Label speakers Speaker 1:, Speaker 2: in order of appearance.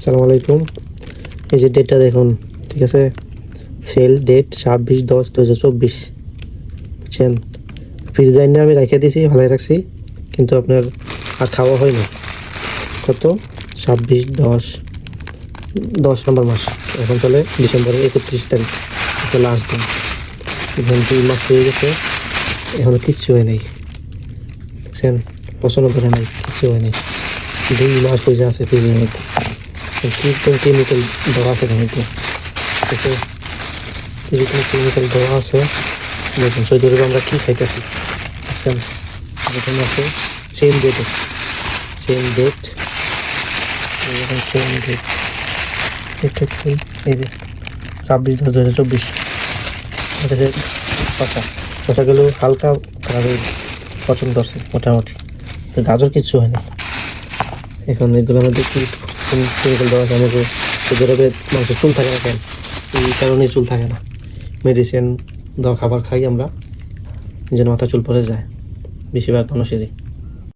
Speaker 1: আসসালামু আলাইকুম। এই যে ডেটটা দেখুন, ঠিক আছে, সেল ডেট 26/10/2024, বুঝছেন। ফ্রিজে এনে আমি রেখে দিয়েছি, ভালো রাখছি, কিন্তু আপনার আর খাওয়া হয়নি। কত? 26/10 নম্বর মাস, এখন চলে ডিসেম্বরের 31 তারিখ, লাস্ট দিন। এখন 2 মাস হয়ে গেছে, এখনো কিচ্ছু হয় নাই, বুঝছেন। পছন্দ করে নাই, কিচ্ছু হয় নাই, 2 মাস হয়ে আছে ফ্রিজের মধ্যে। কীরকম কেমিক্যাল দেওয়া আছে এর মধ্যে, ঠিক আছে, কীরকম কেমিক্যাল দেওয়া আছে দেখুন। সৌদি আরবে আমরা কী খাইতেছি, বুঝছেন। এরকম আছে সেম ডেটে, সেম ডেট, এরকম সেম ডেট, এটা কি? এই যে 26/10/2024। এটা যে শশাগুলো হালকা কালারের পছন্দ করছে মোটামুটি, তো গাজর কিচ্ছু হয় না। এখন এগুলোর মধ্যে কি কেমিক্যাল দেওয়া আছে, আমাকে সৌদি আরবে মানুষের চুল থাকে না কেন? এই কারণেই চুল থাকে না। মেডিসিন দেওয়া খাবার খাই আমরা, যেন মাথা চুল পড়ে যায় বেশিরভাগ মানুষেরই।